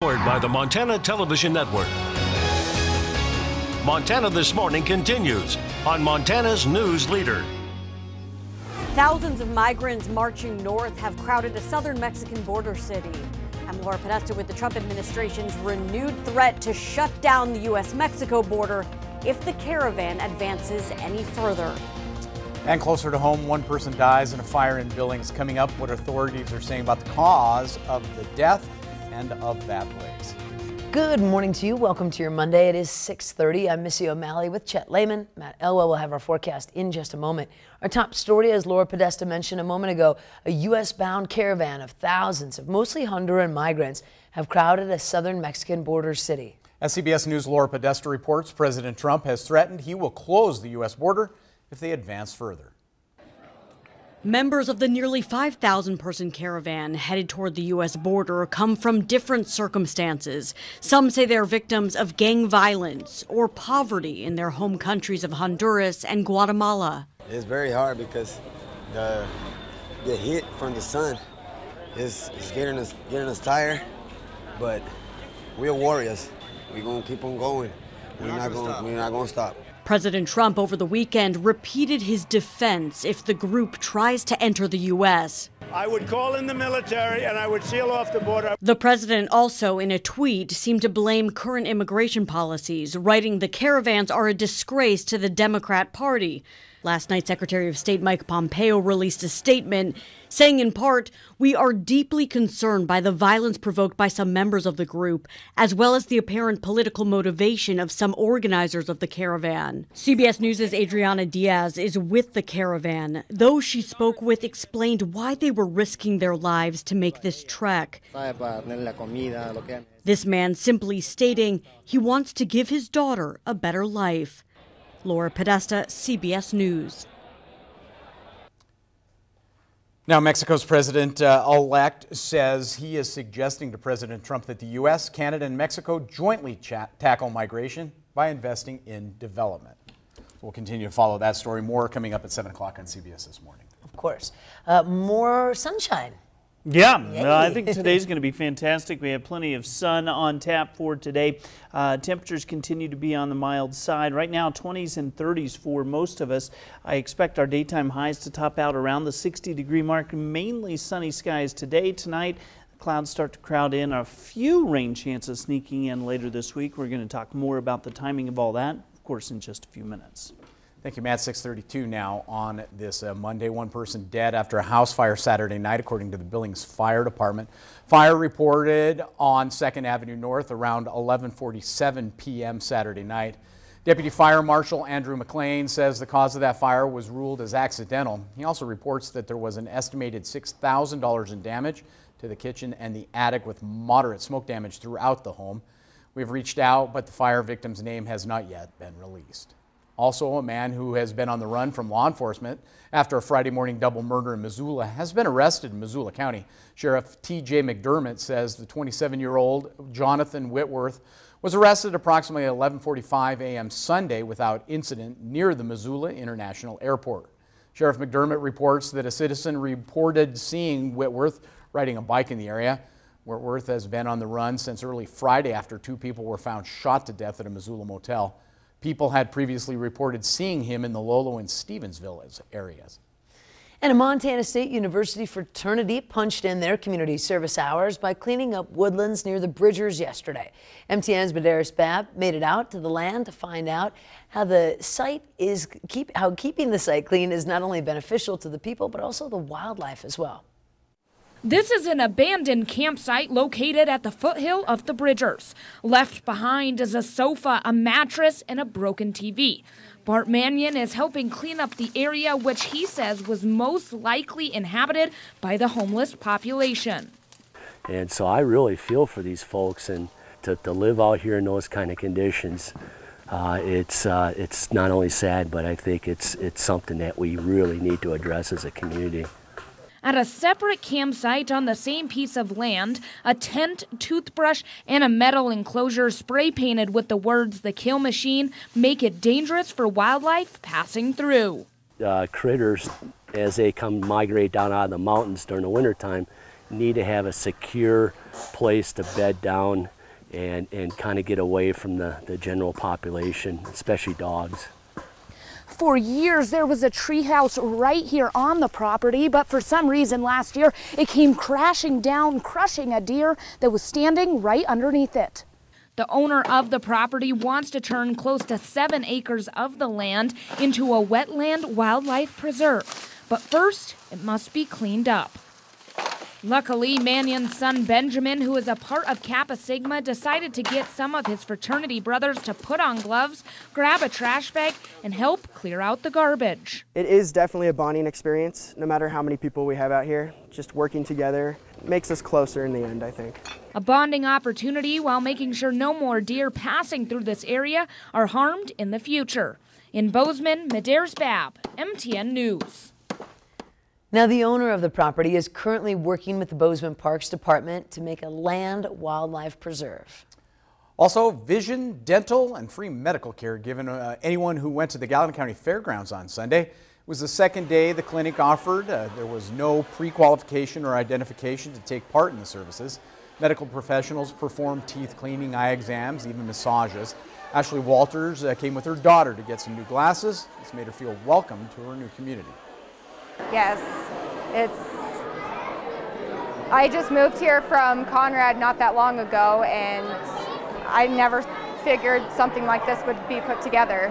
Powered by the Montana Television Network. Montana This Morning continues on Montana's News Leader. Thousands of migrants marching north have crowded a southern Mexican border city. I'm Laura Podesta with the Trump administration's renewed threat to shut down the U.S.-Mexico border if the caravan advances any further. And closer to home, one person dies in a fire in Billings. Coming up, what authorities are saying about the cause of the death and of that blaze. Good morning to you. Welcome to your Monday. It is 6:30. I'm Missy O'Malley with Chet Lehman. Matt Elwell will have our forecast in just a moment. Our top story, as Laura Podesta mentioned a moment ago, a U.S.-bound caravan of thousands of mostly Honduran migrants have crowded a southern Mexican border city. As CBS News' Laura Podesta reports, President Trump has threatened he will close the U.S. border if they advance further. Members of the nearly 5,000-person caravan headed toward the U.S. border come from different circumstances. Some say they're victims of gang violence or poverty in their home countries of Honduras and Guatemala. It's very hard because the heat from the sun is getting us tired, but we're warriors. We're going to keep on going. We're not going to stop. President Trump over the weekend repeated his defense if the group tries to enter the U.S. I would call in the military and I would seal off the border. The president also, in a tweet, seemed to blame current immigration policies, writing the caravans are a disgrace to the Democrat Party. Last night, Secretary of State Mike Pompeo released a statement saying, in part, we are deeply concerned by the violence provoked by some members of the group, as well as the apparent political motivation of some organizers of the caravan. CBS News' Adriana Diaz is with the caravan. Those she spoke with explained why they were risking their lives to make this trek. This man simply stating he wants to give his daughter a better life. Laura Podesta, CBS News. Now, Mexico's president-elect says he is suggesting to President Trump that the U.S., Canada, and Mexico jointly tackle migration by investing in development. We'll continue to follow that story. More coming up at 7 o'clock on CBS This Morning. Of course. More sunshine. Yeah, I think today's going to be fantastic. We have plenty of sun on tap for today. Temperatures continue to be on the mild side. Right now, 20s and 30s for most of us. I expect our daytime highs to top out around the 60-degree mark. Mainly sunny skies today. Tonight, the clouds start to crowd in. A few rain chances sneaking in later this week. We're going to talk more about the timing of all that, of course, in just a few minutes. Thank you, Matt. 6:32 now on this Monday. One person dead after a house fire Saturday night, according to the Billings Fire Department. Fire reported on 2nd Avenue North around 11:47 p.m. Saturday night. Deputy Fire Marshal Andrew McLean says the cause of that fire was ruled as accidental. He also reports that there was an estimated $6,000 in damage to the kitchen and the attic, with moderate smoke damage throughout the home. We've reached out, but the fire victim's name has not yet been released. Also, a man who has been on the run from law enforcement after a Friday morning double murder in Missoula has been arrested in Missoula County. Sheriff T.J. McDermott says the 27-year-old Jonathan Whitworth was arrested approximately 11:45 a.m. Sunday without incident near the Missoula International Airport. Sheriff McDermott reports that a citizen reported seeing Whitworth riding a bike in the area. Whitworth has been on the run since early Friday after two people were found shot to death at a Missoula motel. People had previously reported seeing him in the Lolo and Stevensville areas. And a Montana State University fraternity punched in their community service hours by cleaning up woodlands near the Bridgers yesterday. MTN's Badaris Babb made it out to the land to find out how the site is keeping the site clean is not only beneficial to the people, but also the wildlife as well. This is an abandoned campsite located at the foothill of the Bridgers. Left behind is a sofa, a mattress, and a broken TV. Bart Mannion is helping clean up the area, which he says was most likely inhabited by the homeless population. And so I really feel for these folks, and to live out here in those kind of conditions, it's not only sad, but I think it's something that we really need to address as a community. At a separate campsite on the same piece of land, a tent, toothbrush, and a metal enclosure spray painted with the words "The Kill Machine" make it dangerous for wildlife passing through. Critters, as they come migrate down out of the mountains during the wintertime, need to have a secure place to bed down and kind of get away from the general population, especially dogs. For years, there was a treehouse right here on the property, but for some reason last year, it came crashing down, crushing a deer that was standing right underneath it. The owner of the property wants to turn close to 7 acres of the land into a wetland wildlife preserve. But first, it must be cleaned up. Luckily, Mannion's son Benjamin, who is a part of Kappa Sigma, decided to get some of his fraternity brothers to put on gloves, grab a trash bag, and help clear out the garbage. It is definitely a bonding experience, no matter how many people we have out here. Just working together makes us closer in the end, I think. A bonding opportunity while making sure no more deer passing through this area are harmed in the future. In Bozeman, Medeiros Babb, MTN News. Now, the owner of the property is currently working with the Bozeman Parks Department to make a land wildlife preserve. Also, vision, dental, and free medical care given anyone who went to the Gallatin County Fairgrounds on Sunday. It was the second day the clinic offered. There was no pre-qualification or identification to take part in the services. Medical professionals performed teeth cleaning, eye exams, even massages. Ashley Walters came with her daughter to get some new glasses. This made her feel welcome to her new community. Yes, I just moved here from Conrad not that long ago, and I never figured something like this would be put together.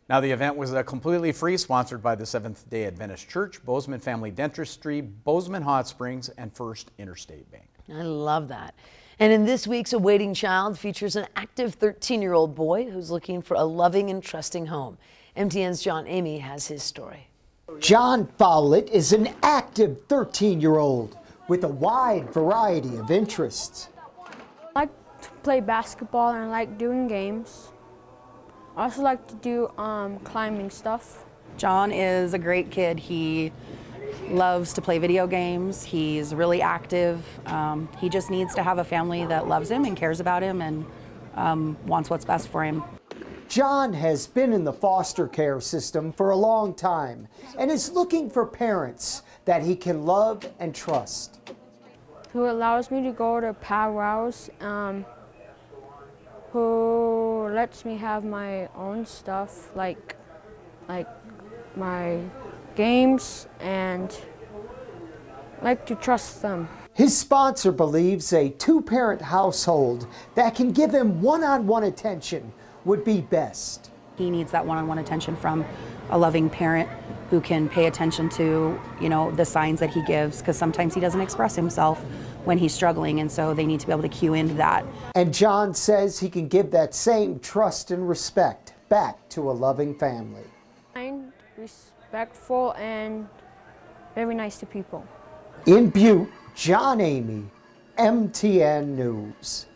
Now, the event was completely free, sponsored by the Seventh-day Adventist Church, Bozeman Family Dentistry, Bozeman Hot Springs, and First Interstate Bank. I love that. And in this week's Awaiting Child features an active 13-year-old boy who's looking for a loving and trusting home. MTN's John Amy has his story. John Fowlett is an active 13-year-old with a wide variety of interests. I like to play basketball and I like doing games. I also like to do climbing stuff. John is a great kid. He loves to play video games. He's really active. He just needs to have a family that loves him and cares about him and wants what's best for him. John has been in the foster care system for a long time and is looking for parents that he can love and trust. Who allows me to go to powwows, who lets me have my own stuff like my games, and like to trust them. His sponsor believes a two-parent household that can give him one-on-one attention would be best. He needs that one-on-one attention from a loving parent who can pay attention to, the signs that he gives, because sometimes he doesn't express himself when he's struggling, and so they need to be able to cue into that. And John says he can give that same trust and respect back to a loving family. Kind, respectful, and very nice to people. In Butte, John Amy, MTN News.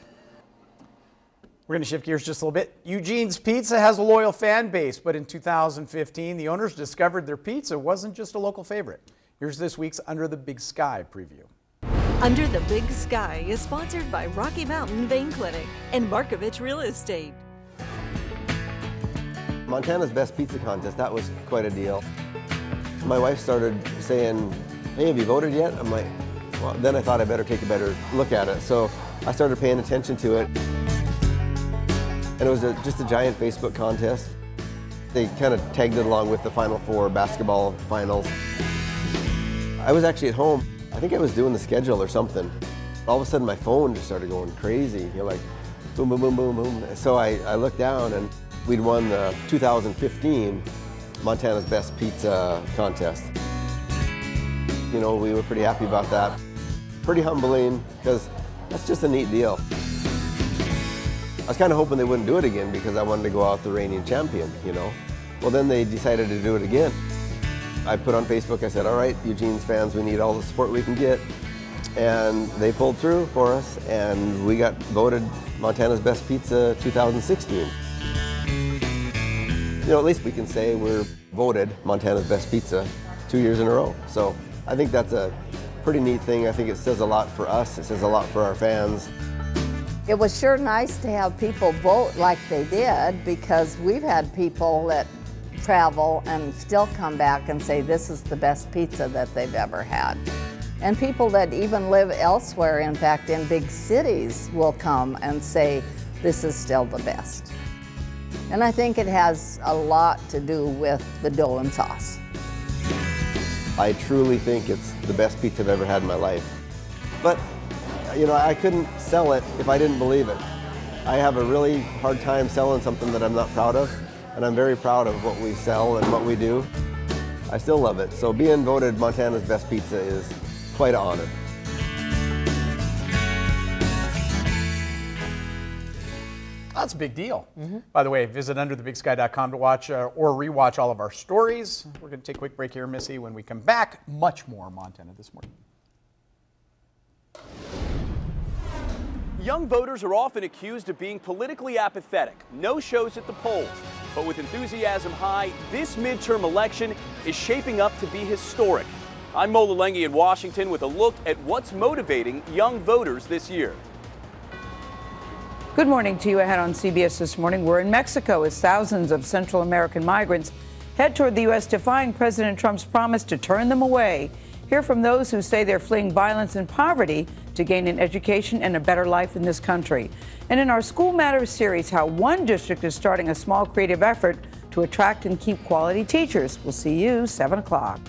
We're going to shift gears just a little bit. Eugene's Pizza has a loyal fan base, but in 2015, the owners discovered their pizza wasn't just a local favorite. Here's this week's Under the Big Sky preview. Under the Big Sky is sponsored by Rocky Mountain Vein Clinic and Markovich Real Estate. Montana's Best Pizza Contest, that was quite a deal. My wife started saying, "Hey, have you voted yet?" I'm like, well, then I thought I better take a better look at it. So I started paying attention to it. And it was just a giant Facebook contest. They kind of tagged it along with the Final Four basketball finals. I was actually at home. I think I was doing the schedule or something. All of a sudden my phone just started going crazy. You're like, boom, boom, boom, boom, boom. So I looked down and we'd won the 2015 Montana's Best Pizza Contest. We were pretty happy about that. Pretty humbling, because that's just a neat deal. I was kind of hoping they wouldn't do it again because I wanted to go out the reigning champion, Well, then they decided to do it again. I put on Facebook, I said, all right, Eugene's fans, we need all the support we can get. And they pulled through for us, and we got voted Montana's Best Pizza 2016. At least we can say we're voted Montana's Best Pizza 2 years in a row. So I think that's a pretty neat thing. I think it says a lot for us. It says a lot for our fans. It was sure nice to have people vote like they did, because we've had people that travel and still come back and say this is the best pizza that they've ever had. And people that even live elsewhere, in fact, in big cities, will come and say, this is still the best. And I think it has a lot to do with the dough and sauce. I truly think it's the best pizza I've ever had in my life. But, you know, I couldn't sell it if I didn't believe it. I have a really hard time selling something that I'm not proud of, and I'm very proud of what we sell and what we do. I still love it. So being voted Montana's best pizza is quite an honor. That's a big deal. By the way, visit underthebigsky.com to watch or rewatch all of our stories. We're going to take a quick break here, Missy. When we come back, much more Montana This Morning. Young voters are often accused of being politically apathetic. No shows at the polls. But with enthusiasm high, this midterm election is shaping up to be historic. I'm Mo Lalengi in Washington with a look at what's motivating young voters this year. Good morning to you. Ahead on CBS This Morning, we're in Mexico as thousands of Central American migrants head toward the U.S. defying President Trump's promise to turn them away. Hear from those who say they're fleeing violence and poverty to gain an education and a better life in this country. And in our School Matters series, how one district is starting a small creative effort to attract and keep quality teachers. We'll see you 7 o'clock.